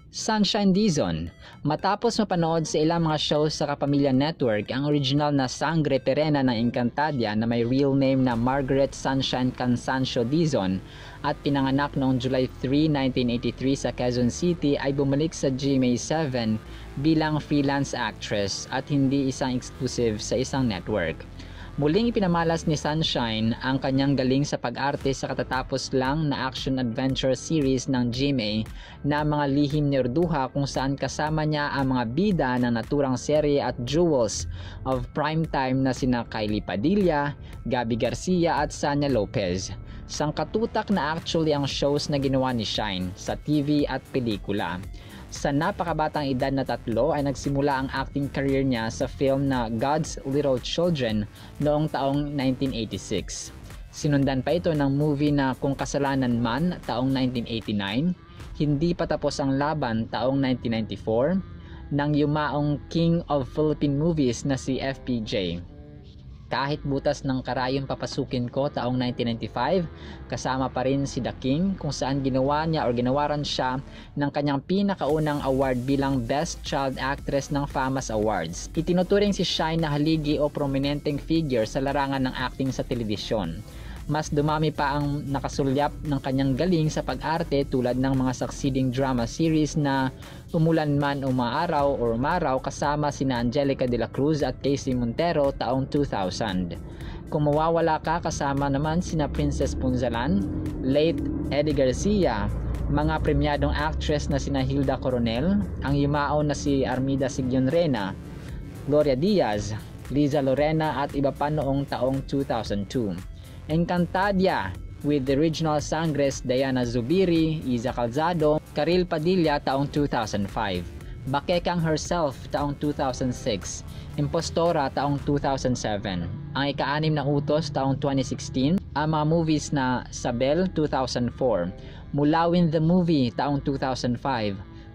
Sunshine Dizon. Matapos mapanood sa ilang mga shows sa Kapamilya Network ang original na Sangre Terrena ng Encantadia na may real name na Margaret Sunshine Cansancio Dizon at pinanganak noong July 3, 1983 sa Quezon City ay bumalik sa GMA7 bilang freelance actress at hindi isang exclusive sa isang network. Muling ipinamalas ni Sunshine ang kanyang galing sa pag-arte sa katatapos lang na action-adventure series ng GMA na Mga Lihim ni Orduha kung saan kasama niya ang mga bida ng naturang serye at jewels of primetime na sina Kylie Padilla, Gabby Garcia at Sanya Lopez. Sangkatutak na actually ang shows na ginawa ni Shine sa TV at pelikula. Sa napakabatang edad na 3 ay nagsimula ang acting career niya sa film na God's Little Children noong taong 1986. Sinundan pa ito ng movie na Kung Kasalanan Man taong 1989, Hindi Pa Tapos Ang Laban taong 1994, ng yumaong King of Philippine Movies na si FPJ. Kahit Butas ng Karayom Papasukin Ko taong 1995, kasama pa rin si The King kung saan ginawaran siya ng kanyang pinakaunang award bilang Best Child Actress ng FAMAS Awards. Itinuturing si Shine na haligi o prominenteng figure sa larangan ng acting sa telebisyon. Mas dumami pa ang nakasulyap ng kanyang galing sa pag-arte tulad ng mga succeeding drama series na Umulan Man Umaaraw or Umaraw kasama sina Angelica de la Cruz at Casey Montero taong 2000. Kung Mawawala Ka kasama naman sina Princess Punzalan, late Eddie Garcia, mga premyadong actress na sina Hilda Coronel, ang yumao na si Armida Sigionrena, Gloria Diaz, Liza Lorena at iba pa noong taong 2002. Encantadia with the original Sangres Diana Zubiri, Iza Calzado, Karil Padilla taong 2005, Bakekang Herself taong 2006, Impostora taong 2007, ang ika-6 na Utos taong 2016, ang mga movies na Sabel 2004, Mulawin the Movie taong 2005,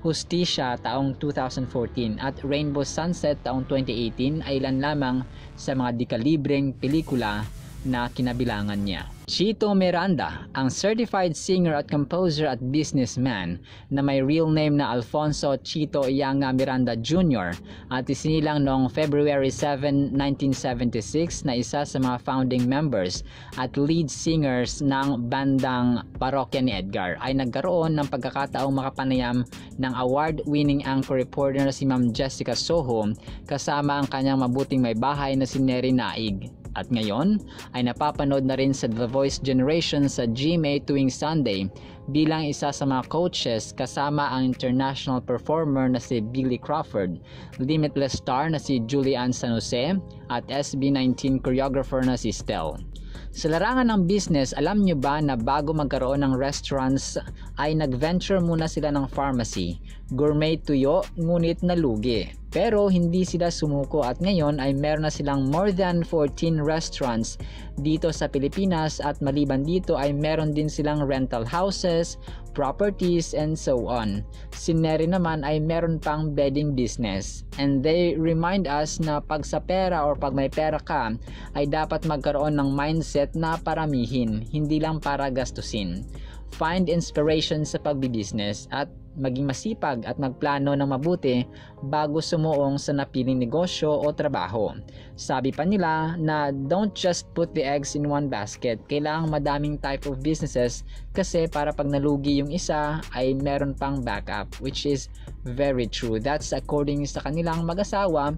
Justicia taong 2014 at Rainbow Sunset taong 2018 ay ilan lamang sa mga dekalibreng pelikula na kinabilangan niya. Chito Miranda, ang certified singer at composer at businessman na may real name na Alfonso Chito Yanga Miranda Jr. at isinilang noong February 7, 1976 na isa sa mga founding members at lead singers ng bandang Parokya ni Edgar ay nagkaroon ng pagkakataong makapanayam ng award-winning anchor reporter na si Ma'am Jessica Soho kasama ang kanyang mabuting may bahay na si Neri Naig. At ngayon ay napapanood na rin sa The Voice Generation sa GMA tuwing Sunday bilang isa sa mga coaches kasama ang international performer na si Billy Crawford, Limitless star na si Julian San Jose at SB19 choreographer na si Stel. Sa larangan ng business, alam nyo ba na bago magkaroon ng restaurants ay nag-venture muna sila ng pharmacy, gourmet tuyo ngunit nalugi. Pero hindi sila sumuko at ngayon ay meron na silang more than 14 restaurants dito sa Pilipinas at maliban dito ay meron din silang rental houses, properties and so on. Si Neri naman ay meron pang bedding business and they remind us na pag sa pera or pag may pera ka ay dapat magkaroon ng mindset na paramihin, hindi lang para gastusin. Find inspiration sa pagbibusiness at maging masipag at magplano ng mabuti bago sumuong sa napiling negosyo o trabaho. Sabi pa nila na don't just put the eggs in one basket. Kailangang madaming type of businesses kasi para pag nalugi yung isa ay meron pang backup, which is very true. That's according sa kanilang mag-asawa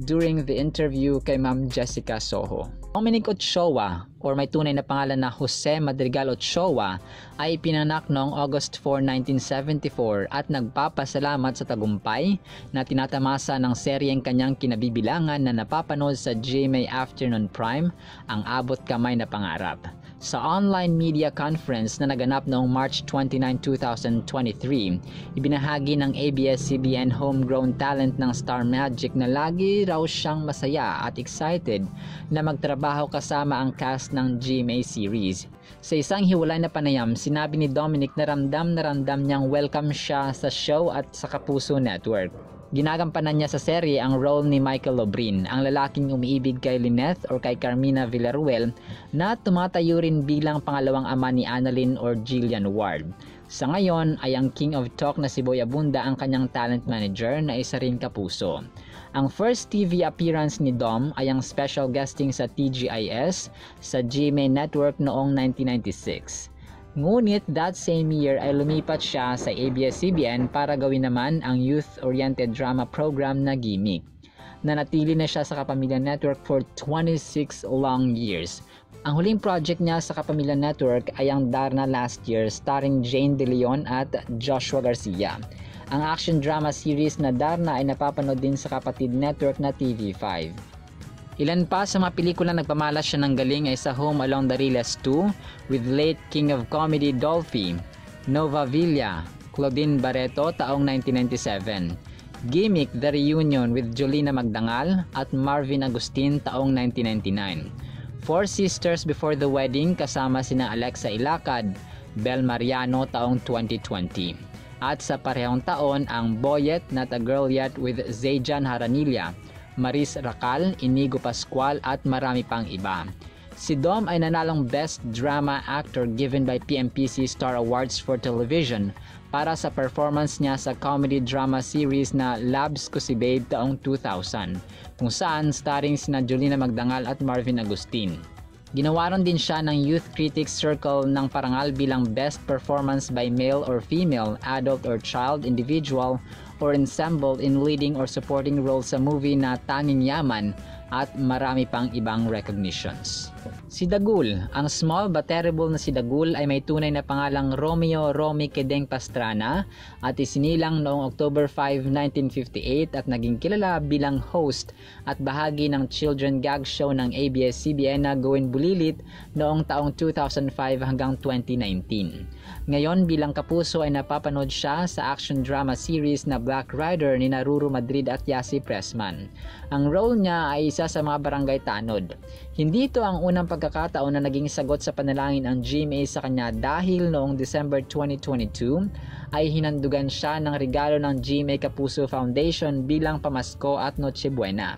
during the interview kay Ma'am Jessica Soho. Dominic Ochoa or may tunay na pangalan na Jose Madrigal Ochoa ay pinanak noong August 4, 1974 at nagpapasalamat sa tagumpay na tinatamasa ng seryeng kanyang kinabibilangan na napapanood sa GMA Afternoon Prime, Ang Abot Kamay na Pangarap. Sa online media conference na naganap noong March 29, 2023, ibinahagi ng ABS-CBN homegrown talent ng Star Magic na lagi raw siyang masaya at excited na magtrabaho kasama ang cast ng GMA series. Sa isang hiwalay na panayam, sinabi ni Dominic na ramdam niyang welcome siya sa show at sa Kapuso Network. Ginagampanan niya sa serye ang role ni Michael Lobrin, ang lalaking umiibig kay Lynette or kay Carmina Villaruel na tumatayo rin bilang pangalawang ama ni Annalyn or Jillian Ward. Sa ngayon ay ang King of Talk na si Boy Abunda ang kanyang talent manager na isa ring kapuso. Ang first TV appearance ni Dom ay ang special guesting sa TGIS sa GMA Network noong 1996. Ngunit that same year ay lumipat siya sa ABS-CBN para gawin naman ang youth-oriented drama program na Gimik. Nanatili na siya sa Kapamilya Network for 26 long years. Ang huling project niya sa Kapamilya Network ay ang Darna last year starring Jane De Leon at Joshua Garcia. Ang action drama series na Darna ay napapanood din sa kapatid network na TV5. Ilan pa sa mga pelikula nagpamalas siya ng galing ay sa Home Along the Riles 2 with late King of Comedy Dolphy, Nova Villa, Claudine Barreto taong 1997, Gimik The Reunion with Jolina Magdangal at Marvin Agustin taong 1999, Four Sisters Before the Wedding kasama sina Alexa Ilacad, Bel Mariano taong 2020. At sa parehong taon ang Boyet Not a Girl Yet with Zayjan Haranilla, Maris Racal, Inigo Pascual at marami pang iba. Si Dom ay nanalong Best Drama Actor given by PMPC Star Awards for Television para sa performance niya sa comedy drama series na Labs Ko Si Babe taong 2000, kung saan starring sina Jolina Magdangal at Marvin Agustin. Ginawaran din siya ng Youth Critics Circle ng parangal bilang Best Performance by Male or Female, Adult or Child, Individual, or Ensemble in Leading or Supporting Role sa movie na Tanging Yaman at marami pang ibang recognitions. Si Dagul, ang small but terrible na si Dagul ay may tunay na pangalang Romeo Romy Kedeng Pastrana at isinilang noong October 5, 1958 at naging kilala bilang host at bahagi ng children gag show ng ABS-CBN na Gawin Bulilit noong taong 2005 hanggang 2019. Ngayon bilang kapuso ay napapanood siya sa action drama series na Black Rider ni Ruru Madrid at Yasi Pressman. Ang role niya ay isa sa mga barangay tanod. Hindi ito ang unang pagkakataon na naging sagot sa panalangin ang GMA sa kanya dahil noong December 2022 ay hinandugan siya ng regalo ng GMA Kapuso Foundation bilang pamasko at Noche Buena.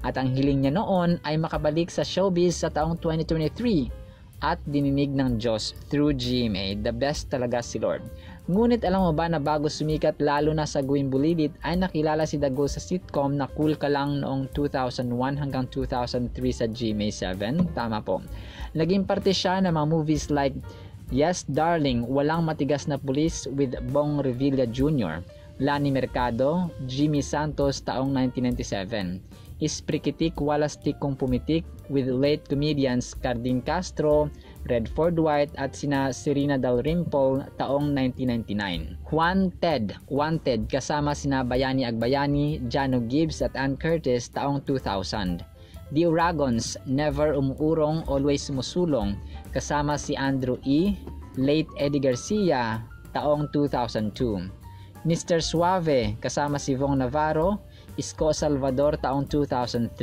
At ang hiling niya noon ay makabalik sa showbiz sa taong 2023 at dininig ng Diyos through GMA. The best talaga si Lord. Ngunit alam mo ba na bago sumikat lalo na sa Gawin Bulilit ay nakilala si Dagul sa sitcom na Cool Ka Lang noong 2001 hanggang 2003 sa GMA7? Tama po. Naging parte siya ng mga movies like Yes Darling, Walang Matigas na Pulis with Bong Revilla Jr., Lani Mercado, Jimmy Santos taong 1997, Isprikitik Walastik Kung Pumitik with late comedians Carding Castro, Redford White at sina Serena Dalrymple taong 1999. Juan Ted, Wanted kasama sina Bayani Agbayani, Jano Gibbs at Ann Curtis taong 2000. The Uragons, Never Umuurong, Always Sumusulong kasama si Andrew E., late Eddie Garcia taong 2002. Mr. Suave kasama si Vong Navarro, Isko Salvador taong 2003.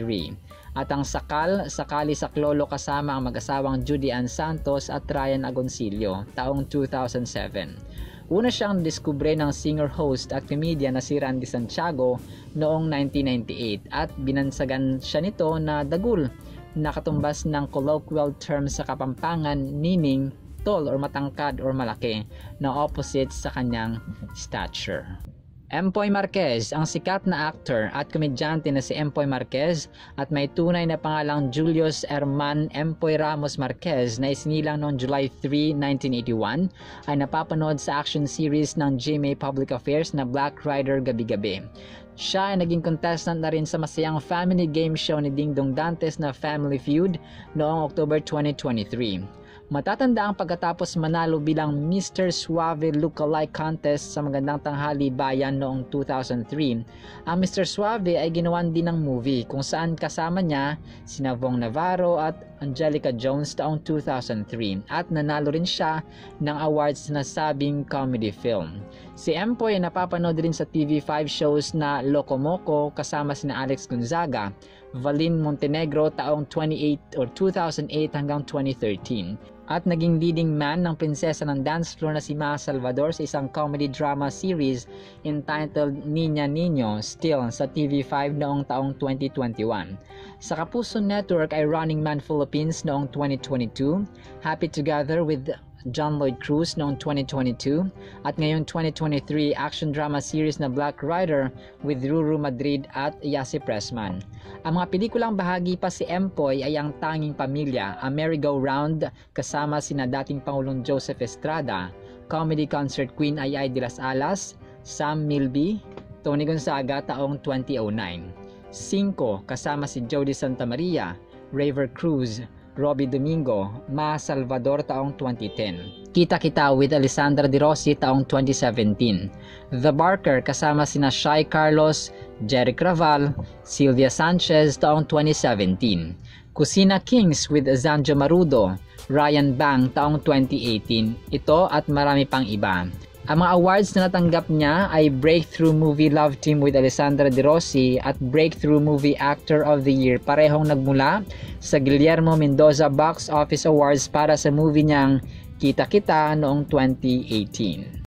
At ang Sakali Saklolo kasama ang mag-asawang Judy Ann Santos at Ryan Agoncillo taong 2007. Una siyang diskubre ng singer-host at comedian na si Randy Santiago noong 1998 at binansagan siya nito na Dagul, na katumbas ng colloquial term sa Kapampangan meaning tall or matangkad or malaki na opposite sa kanyang stature. Empoy Marquez, ang sikat na actor at komedyante na si Empoy Marquez at may tunay na pangalang Julius Herman Empoy Ramos Marquez na isinilang noong July 3, 1981 ay napapanood sa action series ng GMA Public Affairs na Black Rider Gabi-Gabi. Siya ay naging contestant na rin sa masayang family game show ni Ding Dong Dantes na Family Feud noong October 2023. Matatanda ang pagkatapos manalo bilang Mr. Suave Lookalike Contest sa Magandang Tanghali Bayan noong 2003. Ang Mr. Suave ay ginawan din ng movie kung saan kasama niya sina Vong Navarro at Angelica Jones taong 2003 at nanalo rin siya ng awards na sabing comedy film. Si Empoy ay napapanood rin sa TV5 shows na Loco Moco kasama sina Alex Gonzaga, Valin Montenegro taong 2008 hanggang 2013 at naging leading man ng prinsesa ng dance floor na si Ma Salvador sa isang comedy drama series entitled Niña Niño Still sa TV5 noong taong 2021. Sa Kapuso Network ay Running Man Philippines noong 2022, Happy Together with John Lloyd Cruz noong 2022 at ngayong 2023 action drama series na Black Rider with Ruru Madrid at Yasi Pressman. Ang mga pelikulang bahagi pa si Empoy ay Ang Tanging Pamilya, A Merry-Go-Round kasama sina dating Pangulong Joseph Estrada, Comedy Concert Queen Ay de las Alas, Sam Milby, Tony Gonzaga taong 2009. 5 kasama si Jody Santa Maria, Raver Cruz, Robbie Domingo, Ma Salvador taong 2010. Kita-Kita with Alessandra De Rossi taong 2017. The Barker kasama sina Shai Carlos, Jerry Craval, Sylvia Sanchez taong 2017. Kusina Kings with Zanjo Marudo, Ryan Bang taong 2018. Ito at marami pang iba. Ang mga awards na natanggap niya ay Breakthrough Movie Love Team with Alessandra De Rossi at Breakthrough Movie Actor of the Year, parehong nagmula sa Guillermo Mendoza Box Office Awards para sa movie niyang Kita-Kita noong 2018.